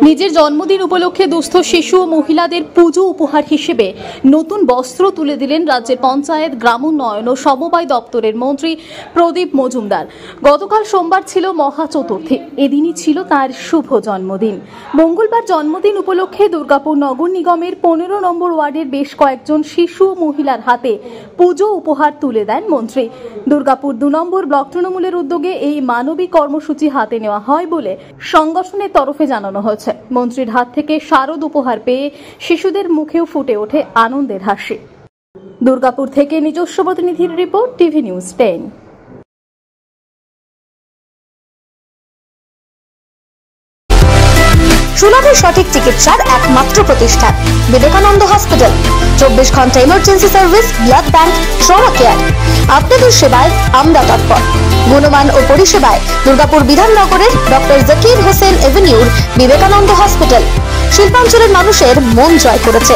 নিজের জন্মদিন উপলক্ষে দুস্থ শিশু ও মহিলাদের পুজো উপহার হিসেবে নতুন বস্ত্র তুলে দিলেন রাজ্যের পঞ্চায়েত, গ্রামোন্নয়ন ও সমবায় দপ্তরের মন্ত্রী প্রদীপ মজুমদার। গতকাল সোমবার ছিল মহা চতুর্থী। এদিনই ছিল তার শুভ জন্মদিন। মঙ্গলবার জন্মদিন উপলক্ষে দুর্গাপুর নগর নিগমের 15 নম্বর ওয়ার্ডের বেশ কয়েকজন শিশু ও মহিলার হাতে পুজো উপহার তুলে দেন মন্ত্রী। দুর্গাপুর 2 নম্বর ব্লক তৃণমূলের উদ্যোগে এই মানবিক কর্মসূচি হাতে নেওয়া হয় বলে সংগঠনের তরফে জানানো হয়েছে। মন্ত্রীর হাত থেকে শারদ উপহার পেয়ে শিশুদের মুখেও ফুটে ওঠে আনন্দের হাসি। দুর্গাপুর থেকে নিজস্ব প্রতিনিধির রিপোর্ট, টিভি নিউজ 10। সুলভ সঠিক চিকিৎসার একমাত্র প্রতিষ্ঠান বিবেকানন্দ হসপিটাল। 24 ঘন্টা emergency service, blood bank, trauma care. আপনাদের সেবায় আমরা তৎপর। গুণমান ও পরিষেবায় দুর্গাপুর বিধাননগরের ডক্টর জাকির হোসেন এভিনিউর বিবেকানন্দ হসপিটাল শিল্পাঞ্চলের মানুষের মন জয় করেছে।